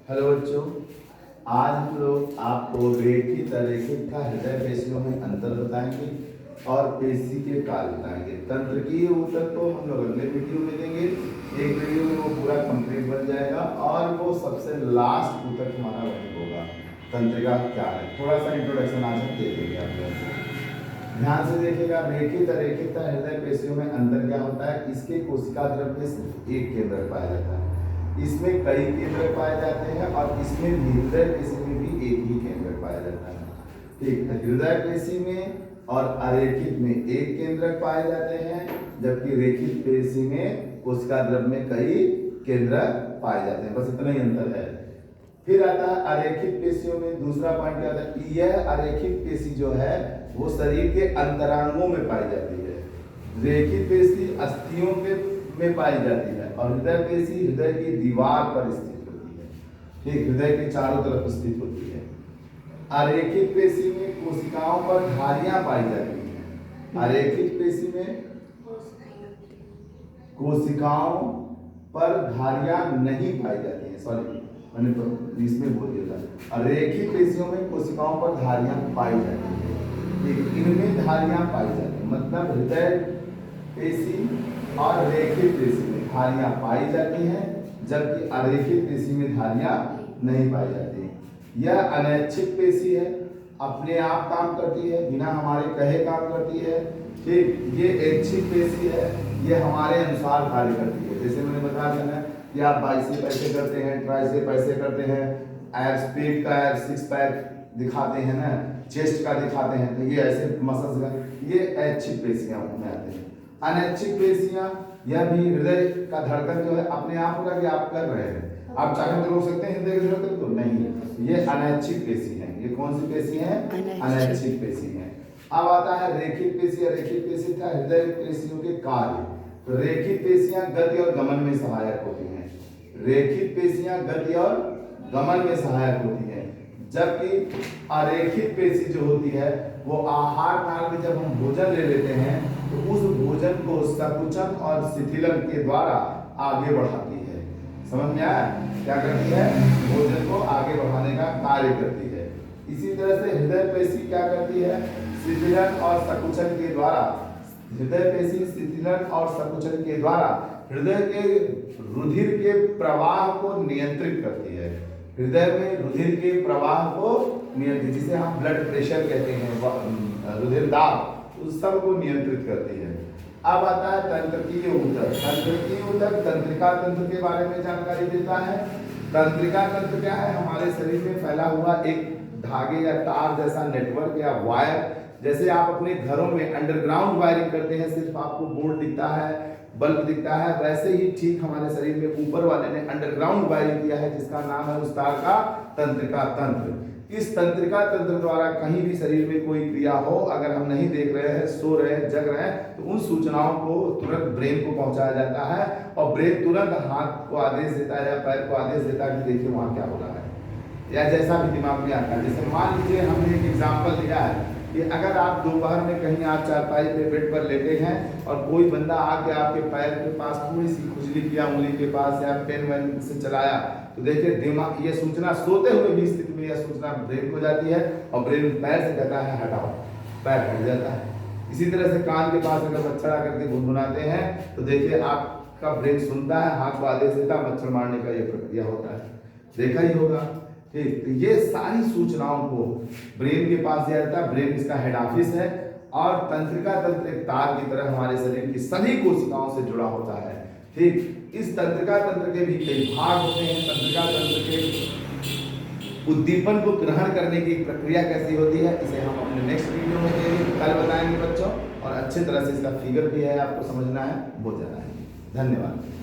Hello बच्चों, आज हम लोग आपको रेखित अरेखित का हृदय पेशियों में अंतर बताएंगे और पेशी के काल बताएंगे। तंत्रिकीय ऊतक को हम लोग अगले वीडियो में देंगे। एक वीडियो में वो पूरा कंप्लीट बन जाएगा और वो सबसे लास्ट ऊतक हमारा वही होगा। तंत्रिका क्या है, थोड़ा सा इंट्रोडक्शन आज हम दे देंगे आप लोगों को। ध्यान से देखिएगा, रेखित अरेखित का हृदय पेशियों में अंतर क्या होता है। इसके कोशिका द्रव्य में सिर्फ एक केंद्रक पाया जाता है, इसमें कई केंद्रक पाए जाते हैं और इसमें हृदय पेशी में भी एक ही केंद्रक पाया जाता है। ठीक है, हृदय पेशी में और अरेखित में एक केंद्रक पाए जाते हैं, जबकि रेखित पेशी में कोशिका द्रव्य में कई केंद्रक पाए जाते हैं। बस इतना ही अंतर है। फिर आता है अरेखित पेशियों में दूसरा पॉइंट क्या होता है। यह अरेखित पेशी जो है वो शरीर के अंतरांगों में पाई जाती है। रेखित पेशी अस्थियों के में पाई जाती है और हृदय पेशी हृदय की दीवार पर स्थित होती है। ठीक, हृदय के चारों तरफ स्थित होती है। अरेखित पेशी में कोशिकाओं पर धारियां पाई जाती हैं। अरेखित पेशी में कोशिकाओं पर धारियां नहीं पाई जाती हैं। सॉरी, मैंने तो इसमें बोल दिया था। रेखित पेशियों में कोशिकाओं पर धारियां पाई जाती हैं। इनमें धारियां पाई जाती हैं, मतलब हृदय पेशी और रेखित पेशी में धारियां पाई जाती हैं, जबकि अरेखित पेशी में धारियां नहीं पाई जाती। यह अनैच्छिक पेशी है, अपने आप काम करती है, बिना हमारे कहे काम करती है। ठीक, ये ऐच्छिक पेशी है, ये हमारे अनुसार कार्य करती है। जैसे मैंने बताया था ना कि आप बाइसेप ऐसे करते हैं, ट्राइसेप ऐसे करते हैं, एब्स पेट का एब्स सिक्स पैक दिखाते हैं ना, चेस्ट का दिखाते हैं, तो ये ऐसे मसल्स का, ये ऐच्छिक पेशियां में आते हैं। अनैच्छिक पेशियां, यह भी हृदय का धड़कन जो है अपने आप होगा कि आप कर रहे हैं, आप चाहें तो रोक सकते हैं हृदय की धड़कन को, नहीं, ये अनैच्छिक पेशी है। ये कौन सी पेशी है? अनैच्छिक पेशी है। अब आता है रेखित पेशी। रेखित पेशी था हृदय पेशियों के कार्य। तो रेखित पेशियां गति और गमन में सहायक होती हैं। रेखित पेशियां गति और गमन में सहायक होती हैं, जबकि अरेखित पेशी जो होती है वो आहार नाल में जब हम भोजन ले लेते हैं तो उस भोजन को संकुचन और शिथिलन के द्वारा आगे बढ़ाती है। समझ में आया? क्या करती है? भोजन को आगे बढ़ाने का कार्य करती है। इसी तरह से हृदय पेशी क्या करती है? शिथिलन और संकुचन के द्वारा, हृदय पेशी शिथिलन और संकुचन के द्वारा हृदय के रुधिर के प्रवाह को नियंत्रित करती है। हृदय में रुधिर के प्रवाह को नियंत्रित, जिसे हम ब्लड प्रेशर कहते हैं, रुधिर दाब, उस सब को नियंत्रित करती है। अब आता है तंत्रिकीय ऊतक। तंत्रिकीय ऊतक तंत्रिका तंत्र के बारे में जानकारी देता है। तंत्रिका तंत्र क्या है? हमारे शरीर में फैला हुआ एक धागे या तार जैसा नेटवर्क या वायर। जैसे आप अपने घरों में अंडरग्राउंड वायरिंग करते हैं, सिर्फ आपको बोर्ड दिखता है, बल्ब दिखता है, वैसे ही ठीक हमारे शरीर में ऊपर वाले ने अंडरग्राउंड वायरिंग किया है, जिसका नाम है उस तार का तंत्रिका तंत्र। इस तंत्रिका तंत्र द्वारा कहीं भी शरीर में कोई क्रिया हो, अगर हम नहीं देख रहे हैं, सो रहे हैं, जग रहे हैं, तो उन सूचनाओं को तुरंत ब्रेन को पहुंचाया जाता है और ब्रेन तुरंत हाथ को आदेश देता है या पैर को आदेश देता है कि देखिए वहां क्या हो रहा है, या जैसा भी दिमाग में आता है। जैसे मान लीजिए हमने एक एग्जाम्पल दिया है कि अगर आप दोपहर में कहीं आप चारपाई पे बेड पर लेटे हैं और कोई बंदा आके आपके पैर के पास थोड़ी सी खुजली किया उंगली के पास या पेन वैन से चलाया, तो देखिए दिमाग ये सूचना सोते हुए भी स्थिति में यह सूचना ब्रेन को जाती है और ब्रेन पैर से कहता है हटाओ, पैर हट जाता है। इसी तरह से कान के पास अगर मच्छर आकर के गुनगुनाते हैं तो देखिए आपका ब्रेन सुनता है, हाथ को आदेश देता है, मच्छर मारने का यह प्रक्रिया होता है, देखा ही होगा। ठीक, तो ये सारी सूचनाओं को ब्रेन के पास दिया जाता है। ब्रेन इसका हेड ऑफिस है और तंत्रिका तंत्र एक तार की तरह हमारे शरीर की सभी कोशिकाओं से जुड़ा होता है। ठीक, इस तंत्रिका तंत्र के भी कई भाग होते हैं। तंत्रिका तंत्र के उद्दीपन को ग्रहण करने की प्रक्रिया कैसी होती है, इसे हम अपने नेक्स्ट वीडियो में कल बताएंगे बच्चों, और अच्छी तरह से इसका फिगर भी है, आपको समझना है, वो जाना है। धन्यवाद।